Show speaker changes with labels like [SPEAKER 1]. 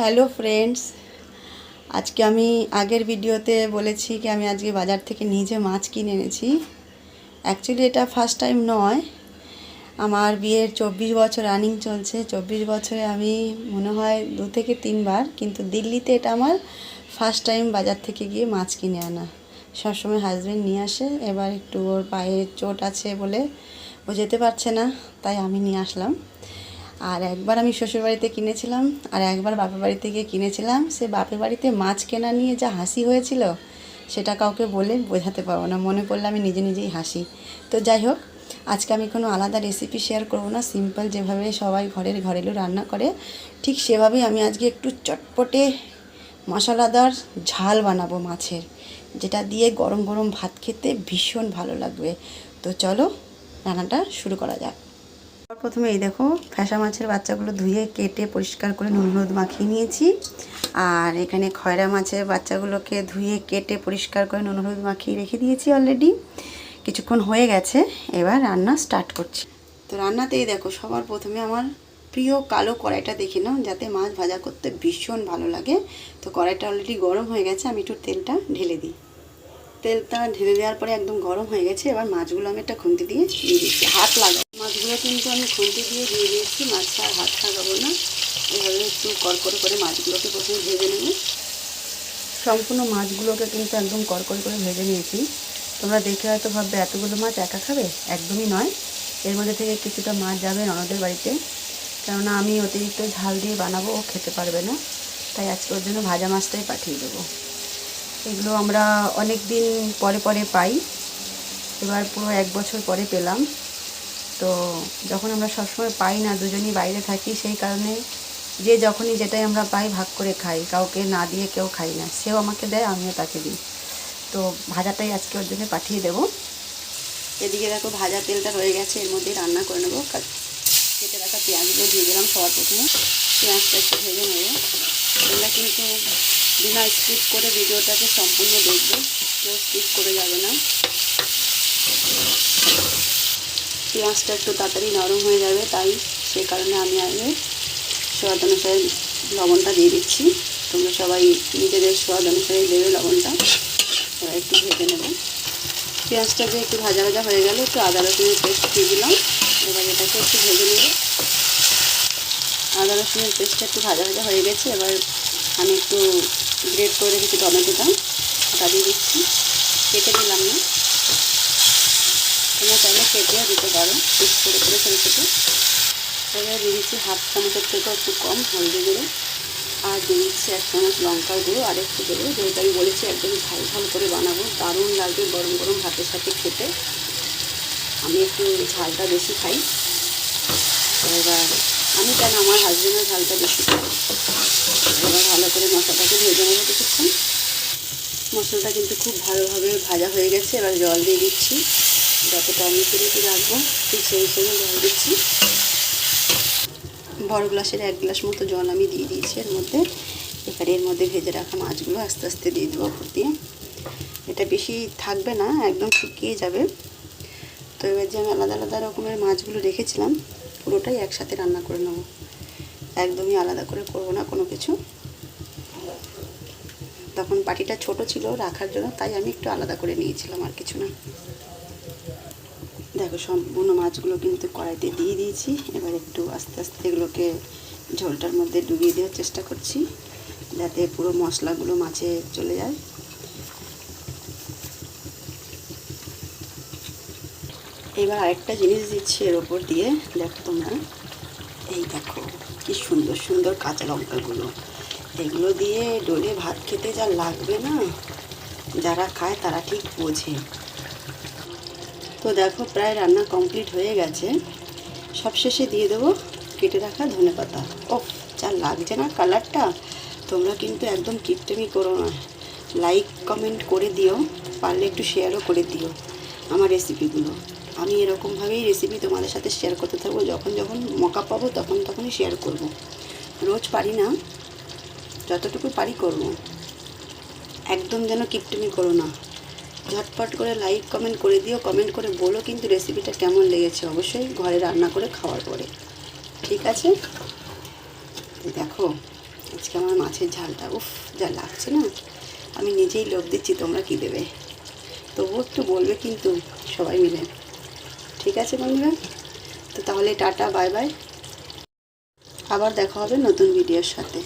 [SPEAKER 1] Hello friends, আজকে আমি আগের ভিডিওতে বলেছি কি আমি আজকে বাজার থেকে নিজে মাছ কিনে এনেছি। অ্যাকচুয়ালি এটা ফার্স্ট টাইম নয়, আমার বিয়ের 24 বছর রানিং চলছে। 24 বছরে আমি মনে হয় 2 থেকে 3 বার, কিন্তু দিল্লিতে এটা আমার ফার্স্ট টাইম বাজার থেকে গিয়ে মাছ কিনে আনা। সবসময় হাজব্যান্ড নিয়ে আসে, এবার একটু ওর পায়ে চোট আছে বলে ও যেতে পারছে না, তাই আমি নিয়ে আসলাম। আর একবার আমি শ্বশুরবাড়িতে কিনেছিলাম, আর একবার বাপের বাড়িতে গিয়ে কিনেছিলাম। সে বাপের বাড়িতে মাছ কেনা নিয়ে যা হাসি হয়েছিল সেটা কাউকে বলে বোঝাতে পারবো না। মনে পড়লে আমি নিজে নিজেই হাসি। তো যাই হোক, আজকে আমি কোনো আলাদা রেসিপি শেয়ার করব না। সিম্পল যেভাবে সবাই ঘরেলু রান্না করে ঠিক সেভাবেই আমি আজকে একটু চটপটে মশলাদার ঝাল বানাবো মাছের, যেটা দিয়ে গরম গরম ভাত খেতে ভীষণ ভালো লাগবে। তো চলো রান্নাটা শুরু করা যাক। প্রথমে এই দেখো, ফ্যাসা মাছের বাচ্চাগুলো ধুয়ে কেটে পরিষ্কার করে নুন হলুদ মাখিয়ে নিয়েছি। আর এখানে খয়রা মাছের বাচ্চাগুলোকে ধুয়ে কেটে পরিষ্কার করে নুন হলুদ মাখিয়ে রেখে দিয়েছি অলরেডি। কিছুক্ষণ হয়ে গেছে, এবার রান্না স্টার্ট করছি। তো রান্নাতেই দেখো, সবার প্রথমে আমার প্রিয় কালো কড়াইটা দেখে নাও, যাতে মাছ ভাজা করতে ভীষণ ভালো লাগে। তো কড়াইটা অলরেডি গরম হয়ে গেছে, আমি একটু তেলটা ঢেলে দিই। তেলটা ঢেলে দেওয়ার পরে একদম গরম হয়ে গেছে। এবার মাছগুলো আমি একটা খুন্তি দিয়ে দিচ্ছি, হাত লাগাবো। মাছগুলো কিন্তু আমি খুন্তি দিয়ে দিয়েছি, মাছটা আর হাত লাগাবো না। এভাবে একটু কড়কড়ে করে মাছগুলোকে প্রথমে ভেজে নেব। সম্পূর্ণ মাছগুলোকে কিন্তু একদম কড়কড়ে করে ভেজে নিয়েছি। তোমরা দেখে হয়তো ভাববে এতগুলো মাছ একা খাবে, একদমই নয়। এর মধ্যে থেকে কিছুটা মাছ যাবে ননদের বাড়িতে, কেননা আমি অতিরিক্ত ঝাল দিয়ে বানাবো, ও খেতে পারবে না। তাই আজকে ওর জন্য ভাজা মাছটাই পাঠিয়ে দেবো। এগুলো আমরা অনেক দিন পরে পরে পাই, এবার পুরো 1 বছর পরে পেলাম। তো যখন আমরা সবসময় পাই না, দুজনই বাইরে থাকি, সেই কারণে যে যখনই যেটাই আমরা পাই ভাগ করে খাই, কাউকে না দিয়ে কেউ খাই না। সেও আমাকে দেয়, আমিও তাকে দিই। তো ভাজাটাই আজকে ওর জন্য পাঠিয়ে দেবো। এদিকে দেখো, ভাজা তেলটা রয়ে গেছে, এর মধ্যেই রান্না করে নেবো। কেটে রাখা পেঁয়াজগুলো দিয়ে দিলাম সবার প্রথমে। পেঁয়াজটা একটু ভেজে নেবো। এগুলো কিন্তু বিনা স্কিপ করে ভিডিওটাকে সম্পূর্ণ দেখবে, কেউ স্কিপ করে যাবে না। পেঁয়াজটা একটু তাড়াতাড়ি নরম হয়ে যাবে, তাই সেই কারণে আমি আগে স্বাদ অনুসারে লবণটা দিয়ে দিচ্ছি। তোমরা সবাই নিজেদের স্বাদ অনুসারে দেবে লবণটা। এবার একটু ভেজে নেব। পেঁয়াজটা যে একটু ভাজা ভাজা হয়ে গেলে একটু আদা রসুনের পেস্ট দিয়ে দিলাম। এবার এটাকে একটু ভেজে নেব। আদা রসুনের পেস্টটা একটু ভাজা ভাজা হয়ে গেছে। এবার আমি একটু গ্রেট করে রেখেছি টমেটোটা, ওটা দিয়ে দিচ্ছি। কেটে দিলাম না, তোমরা চাইলে কেটেও দিতে পারো, পিস করে করে ছোটো ছোটো। এবার দিয়ে দিচ্ছি 1/2 চামচের থেকেও একটু কম হলদি গুঁড়ো, আর দিয়ে দিচ্ছি 1 চামচ লঙ্কার গুঁড়ো। আর একটু দেবো, যেহেতু আমি বলেছি একদম ঝাল ঝাল করে বানাবো, দারুণ লাগবে গরম গরম ভাতের সাথে খেতে। আমি একটু ঝালটা বেশি খাই। এবার আমি কেন, আমার হাজবেন্ডের ঝালটা বেশি খাই। এবার ভালো করে মশলাটাকে ভেজে নেবো কিছুক্ষণ। মশলাটা কিন্তু খুব ভালোভাবে ভাজা হয়ে গেছে। এবার জল দিয়ে দিচ্ছি, যতটা আমি পেরেছি রাখবো ঠিক সেই হিসেবে জল দিচ্ছি। বড় গ্লাসের 1 গ্লাস মতো জল আমি দিয়ে দিয়েছি এর মধ্যে। এবার এর মধ্যে ভেজে রাখা মাছগুলো আস্তে আস্তে দিয়ে দেবো উপর দিয়ে। এটা বেশি থাকবে না, একদম শুকিয়ে যাবে। তো এবার যে আমি আলাদা আলাদা রকমের মাছগুলো রেখেছিলাম, পুরোটাই একসাথে রান্না করে নেব। একদমই আলাদা করে করব না কোনো কিছু। তখন বাটিটা ছোট ছিল রাখার জন্য, তাই আমি একটু আলাদা করে নিয়েছিলাম, আর কিছু না। দেখো, সম্পূর্ণ মাছগুলো কিন্তু কড়াইতে দিয়ে দিয়েছি। এবার একটু আস্তে আস্তে এগুলোকে ঝোলটার মধ্যে ডুবিয়ে দেওয়ার চেষ্টা করছি, যাতে পুরো মশলাগুলো মাছে চলে যায়। এবার আরেকটা জিনিস দিচ্ছি এর ওপর দিয়ে, দেখো তোমরা, এই দেখো কি সুন্দর সুন্দর কাঁচা লঙ্কাগুলো। এগুলো দিয়ে ডোলে ভাত খেতে যা লাগবে না, যারা খায় তারা ঠিক বোঝে। তো দেখো, প্রায় রান্না কমপ্লিট হয়ে গেছে। সবশেষে দিয়ে দেবো কেটে রাখা ধনেপাতা। ওফ, যা লাগছে না কালারটা! তোমরা কিন্তু একদম কিপটেমি করো না, লাইক কমেন্ট করে দিও, পারলে একটু শেয়ারও করে দিও আমার রেসিপিগুলো। আমি এরকমভাবেই রেসিপি তোমাদের সাথে শেয়ার করতে থাকবো, যখন যখন মৌকা পাবো তখন তখনই শেয়ার করব। রোজ পারি না, যতটুকু পারি করব। একদম যেন কিপটেমি করো না, ঝটপট করে লাইক কমেন্ট করে দিও। কমেন্ট করে বলো কিন্তু রেসিপিটা কেমন লেগেছে, অবশ্যই ঘরে রান্না করে খাওয়ার পরে, ঠিক আছে? দেখো আজকে আমার মাছের ঝালটা উফ যা লাগছে না, আমি নিজেই লোভ দিচ্ছি, তোমরা কি দেবে তবুও একটু বলবে কিন্তু সবাই মিলে। ঠিক আছে বন্ধুরা, তো তাহলে টাটা, বাই বাই, আবার দেখা হবে নতুন ভিডিওর সাথে।